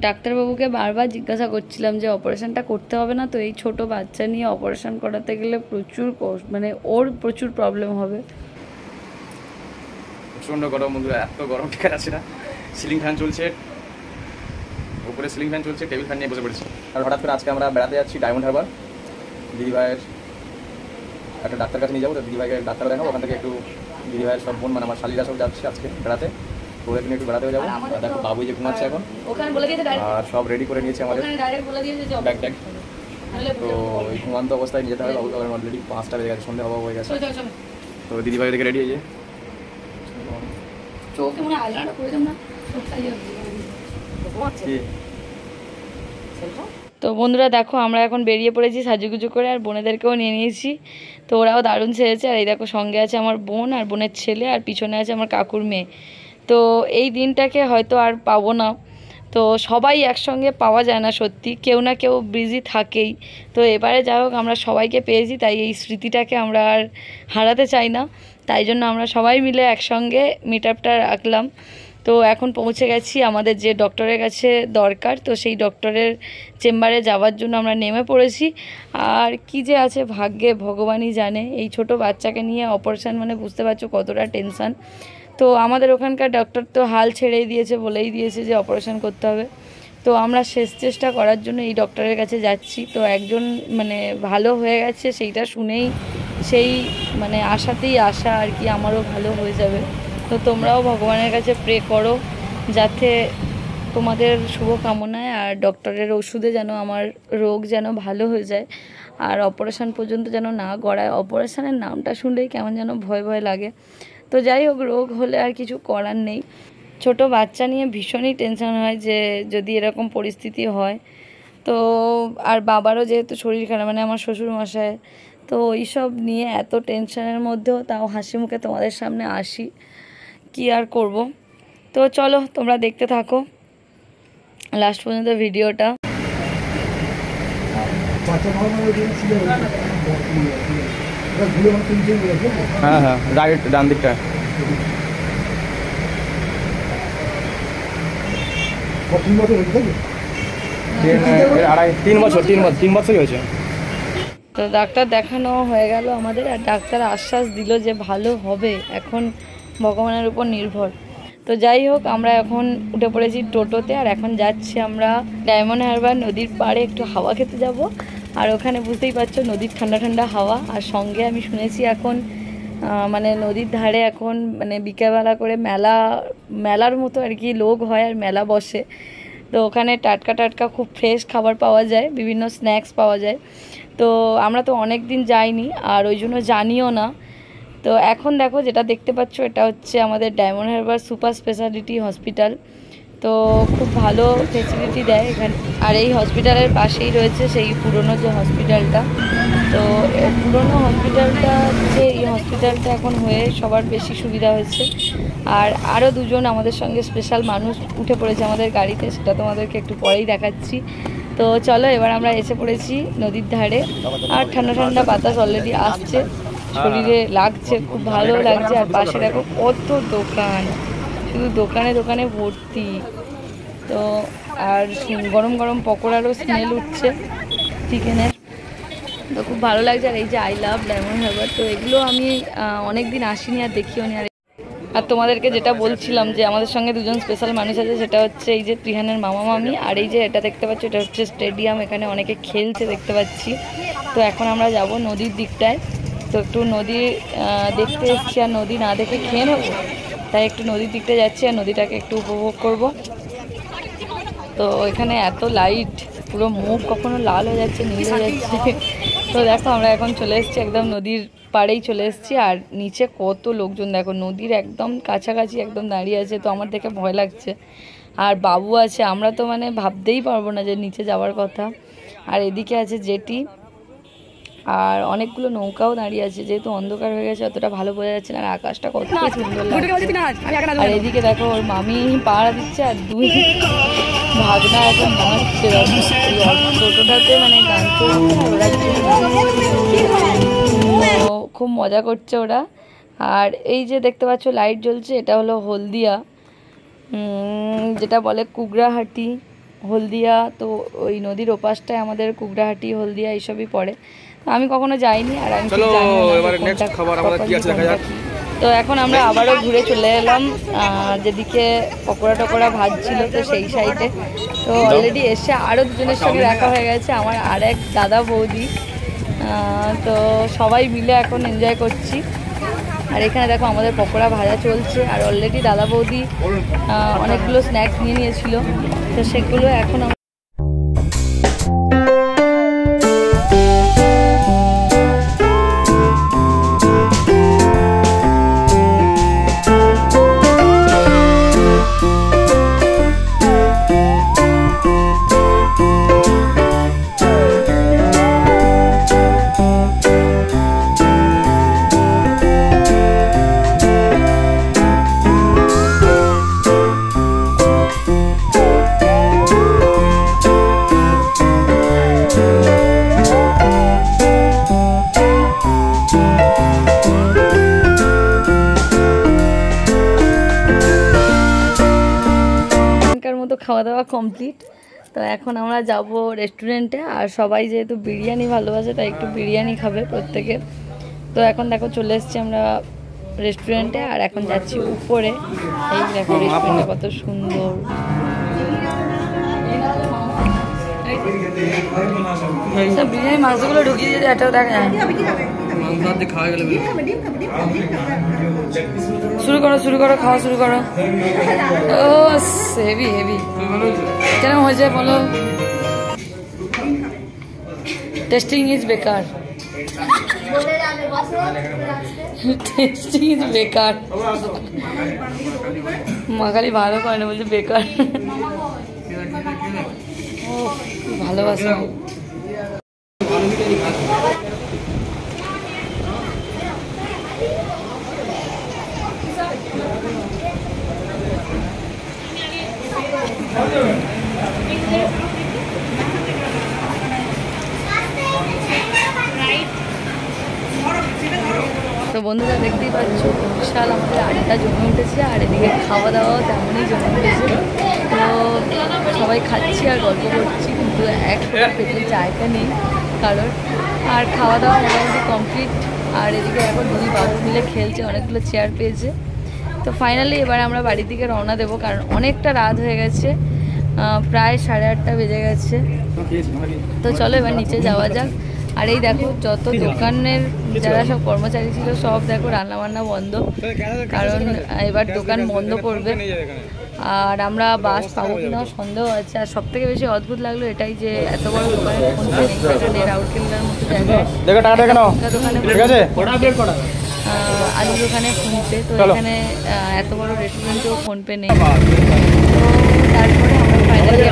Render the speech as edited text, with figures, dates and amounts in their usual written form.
ডাক্তারবাবুকে বারবার জিজ্ঞাসা করছিলাম যে অপারেশনটা করতে হবে না তো, এই ছোট বাচ্চা নিয়ে অপারেশন করাতে গেলে প্রচুর মানে ওর প্রচুর প্রবলেম হবে। প্রচণ্ড গরম বন্ধুরা, এত গরম টিকার আছে না। সিলিং ফ্যান চলছে, উপরে সিলিং ফ্যান চলছে, টেবিল ফ্যান নিয়ে বসে পড়েছি। আর হঠাৎ করে আজকে আমরা বেড়াতে যাচ্ছি ডায়মন্ড হারবার। দিদিভাইয়ের একটা ডাক্তার কাছে নিয়ে যাবো, তো দিদিভাইকে ডাক্তার দেখাবো। ওখান থেকে একটু দিদিভাইয়ের সব বোন মানে আমার শালিরা সব যাচ্ছে আজকে বেড়াতে, তো ওদের নিয়ে একটু বেড়াতে যাবো। দেখো বাবু যে ঘুমাচ্ছে এখন, আর সব রেডি করে নিয়েছে আমাদের ব্যাগ ট্যাগ। তো ওই ঘুমান্ত অবস্থায় নিয়ে যেতে হবে বাবুকে, অলরেডি 5টা বেজে গেছে, সন্ধ্যে হওয়া হয়ে গেছে। তো দিদিভাই ওদেরকে রেডি হয়েছে। তো বন্ধুরা দেখো আমরা এখন বেরিয়ে পড়েছি সাজুগুজু করে, আর বোনেদেরকেও নিয়ে নিয়েছি। তো ওরাও দারুণ সেরেছে। আর এই দেখো সঙ্গে আছে আমার বোন আর বোনের ছেলে, আর পিছনে আছে আমার কাকুর মেয়ে। তো এই দিনটাকে হয়তো আর পাবো না, তো সবাই একসঙ্গে পাওয়া যায় না সত্যি, কেউ না কেউ বিজি থাকেই। তো এবারে যাই হোক আমরা সবাইকে পেয়েছি, তাই এই স্মৃতিটাকে আমরা আর হারাতে চাই না। তাই জন্য আমরা সবাই মিলে একসঙ্গে মিট আপটা রাখলাম। তো এখন পৌঁছে গেছি আমাদের যে ডক্টরের কাছে দরকার, তো সেই ডক্টরের চেম্বারে যাওয়ার জন্য আমরা নেমে পড়েছি। আর কি যে আছে ভাগ্যে ভগবানই জানে, এই ছোট বাচ্চাকে নিয়ে অপারেশন মানে বুঝতে পারছো কতটা টেনশান। তো আমাদের ওখানকার ডক্টর তো হাল ছেড়েই দিয়েছে, বলেই দিয়েছে যে অপারেশন করতে হবে। তো আমরা শেষ চেষ্টা করার জন্য এই ডক্টরের কাছে যাচ্ছি। তো একজন মানে ভালো হয়ে গেছে সেইটা শুনেই সেই মানে আশাতেই আসা আর কি, আমারও ভালো হয়ে যাবে। তো তোমরাও ভগবানের কাছে প্রে করো যাতে তোমাদের শুভকামনায় আর ডক্টরের ওষুধে যেন আমার রোগ যেন ভালো হয়ে যায়, আর অপারেশন পর্যন্ত যেন না গড়ায়। অপারেশনের নামটা শুনলেই কেমন যেন ভয় ভয় লাগে। তো যাই হোক, রোগ হলে আর কিছু করার নেই। ছোট বাচ্চা নিয়ে ভীষণই টেনশন হয় যে যদি এরকম পরিস্থিতি হয়। তো আর বাবারও যেহেতু শরীর খারাপ, মানে আমার শ্বশুরমশাই, তো এইসব নিয়ে এত টেনশনের মধ্যেও তাও হাসি মুখে তোমাদের সামনে আসি, কি আর করব। তো চলো তোমরা দেখতে থাকো লাস্ট পর্যন্ত ভিডিওটা। হ্যাঁ হ্যাঁ, রাইট ডান দিকটা। 3 বছরই হয়েছে। তো ডাক্তার দেখানো হয়ে গেল আমাদের, আর ডাক্তার আশ্বাস দিল যে ভালো হবে, এখন ভগবানের উপর নির্ভর। তো যাই হোক আমরা এখন উঠে পড়েছি টোটোতে, আর এখন যাচ্ছি আমরা ডায়মন্ড হারবার নদীর পাড়ে একটু হাওয়া খেতে যাব। আর ওখানে বুঝতেই পারছো নদীর ঠান্ডা ঠান্ডা হাওয়া, আর সঙ্গে আমি শুনেছি এখন মানে নদীর ধারে এখন মানে বিকেলবেলা করে মেলার মতো আর কি লোক হয়, আর মেলা বসে। তো ওখানে টাটকা টাটকা খুব ফ্রেশ খাবার পাওয়া যায়, বিভিন্ন স্ন্যাক্স পাওয়া যায়। তো আমরা তো অনেক দিন যাইনি, আর ওই জন্য জানিও না। তো এখন দেখো যেটা দেখতে পাচ্ছ এটা হচ্ছে আমাদের diamond Harbour super speciality hospital. তো খুব ভালো ফেসিলিটি দেয় এখানে, আর এই হসপিটালের পাশেই রয়েছে সেই পুরনো যে হসপিটালটা। তো পুরনো হসপিটালটা যে এই হসপিটালটা এখন হয়ে সবার বেশি সুবিধা হয়েছে। আর আরও দুজন আমাদের সঙ্গে স্পেশাল মানুষ উঠে পড়েছে আমাদের গাড়িতে, সেটা তোমাদেরকে একটু পরেই দেখাচ্ছি। তো চলো এবার আমরা এসে পড়েছি নদীর ধারে, আর ঠান্ডা ঠান্ডা বাতাস অলরেডি আসছে, শরীরে লাগছে, খুব ভালো লাগছে। আর পাশে দেখো কত দোকান, শুধু দোকানে দোকানে ভর্তি। তো আর গরম গরম পকোড়ারও স্মেল উঠছে চিকেনের, তো খুব ভালো লাগছে। আর এই যে আই লাভ ডায়মন্ড হারবার, তো এগুলো আমি অনেক দিন আসিনি আর দেখিও নি। আর তোমাদেরকে যেটা বলছিলাম যে আমাদের সঙ্গে দুজন স্পেশাল মানুষ আছে, সেটা হচ্ছে এই যে ত্রিহানের মামা মামি, আর এই যে এটা দেখতে পাচ্ছ এটা হচ্ছে স্টেডিয়াম, এখানে অনেকে খেলছে দেখতে পাচ্ছি। তো এখন আমরা যাব নদীর দিকটায়, তো একটু নদী দেখতে এসেছি, আর নদী না দেখে খেয়ে নেবো, তাই একটু নদীর দিকটায় যাচ্ছি আর নদীটাকে একটু উপভোগ করব। তো এখানে এত লাইট, পুরো মুখ কখনো লাল হয়ে যাচ্ছে, নীল হয়ে যাচ্ছে। তো দেখো আমরা এখন চলে এসেছি একদম নদীর পাড়েই চলে এসেছি, আর নিচে কত লোকজন দেখো, নদীর একদম কাছাকাছি একদম দাঁড়িয়ে আছে। তো আমার দেখে ভয় লাগছে, আর বাবু আছে, আমরা তো মানে ভাবতেই পারবো না যে নিচে যাওয়ার কথা। আর এদিকে আছে জেটি, আর অনেকগুলো নৌকাও দাঁড়িয়ে আছে, যেহেতু অন্ধকার হয়ে গেছে অতটা ভালো বোঝা যাচ্ছে না। আর আকাশটা কত সুন্দর লাগছে। আর এদিকে দেখো ওর মামি পাহারা দিচ্ছে, আর দুই ভাগনা এখন নাচছে টোটোটাতে, মানে গান চলছে, ওরা খুব মজা করছে ওরা। আর এই যে দেখতে পাচ্ছ লাইট জ্বলছে, এটা হলো হলদিয়া, যেটা বলে কুগরাহাটি। হলদিয়া, তো ওই নদীর ওপাশটায় আমাদের কুকড়াহাটি, হলদিয়া এইসবই পড়ে। তো আমি কখনো যাইনি আর আমি ঠিক জানি না কোনটা কোনটা কি। তো এখন আমরা আবারও ঘুরে চলে এলাম যেদিকে পকোড়া টকোড়া ভাজছিল, তো সেই সাইডে। তো অলরেডি এসে আরও দুজনের সঙ্গে দেখা হয়ে গেছে, আমার আর এক দাদা বৌদি। তো সবাই মিলে এখন এনজয় করছি। আর এখানে দেখো আমাদের পকোড়া ভাজা চলছে, আর অলরেডি দাদা বৌদি অনেকগুলো স্ন্যাক্স নিয়ে নিয়েছিল, তো সেগুলো এখন খাওয়া দাওয়া কমপ্লিট। তো এখন আমরা যাব রেস্টুরেন্টে, আর সবাই যেহেতু বিরিয়ানি ভালোবাসে তাই একটু বিরিয়ানি খাবে প্রত্যেকে। তো এখন দেখো চলে এসেছি আমরা রেস্টুরেন্টে, আর এখন যাচ্ছি উপরে। এই দেখো রেস্টুরেন্টটা কত সুন্দর। বিরিয়ানি মাংসগুলো ঢুকিয়ে দিয়ে এটাও দেখা যায়। শুরু করো খাওয়া শুরু করো। ও হেভি হেভি কেন হয়েছে বলো? টেস্টিং ইজ বেকার, টেস্টিং ইজ বেকার। মা খালি ভালো করে না, বলছে বেকার। ও ভালোবাসা। তো বন্ধুরা দেখতেই পাচ্ছ বিশাল আমাদের আড্ডা জমে উঠেছে, আর এদিকে খাওয়া দাওয়াও তেমনই জমে উঠেছে। তো সবাই খাচ্ছি আর গল্প করছি, কিন্তু এক পেটে জায়গা নেই কারোর। আর খাওয়া দাওয়া মোটামুটি কমপ্লিট, আর এদিকে এখন দুই বাবু মিলে খেলছে, অনেকগুলো চেয়ার পেয়েছে। তো ফাইনালি এবার আমরা বাড়ির দিকে রওনা দেবো, কারণ অনেকটা রাত হয়ে গেছে, প্রায় 8:30 বেজে গেছে। তো চলো এবার নিচে যাওয়া যাক। আর এই দেখো যত দোকানের যারা সব কর্মচারী ছিল সব দেখো রান্নাবান্না বন্ধ, কারণ এবার দোকান বন্ধ করবে। আর আমরা বাস পাবো কিনা সন্দেহ আছে। আর সব থেকে বেশি অদ্ভুত লাগলো এটাই যে এত বড় দোকানে ফোনপে নেই, রাউরকেল্লার মতো জায়গায় আলুর ওখানে ফোনপে, তো এখানে এত বড় রেস্টুরেন্টেও ফোনপে নেই। তো তারপরে আমরা ফাইনালি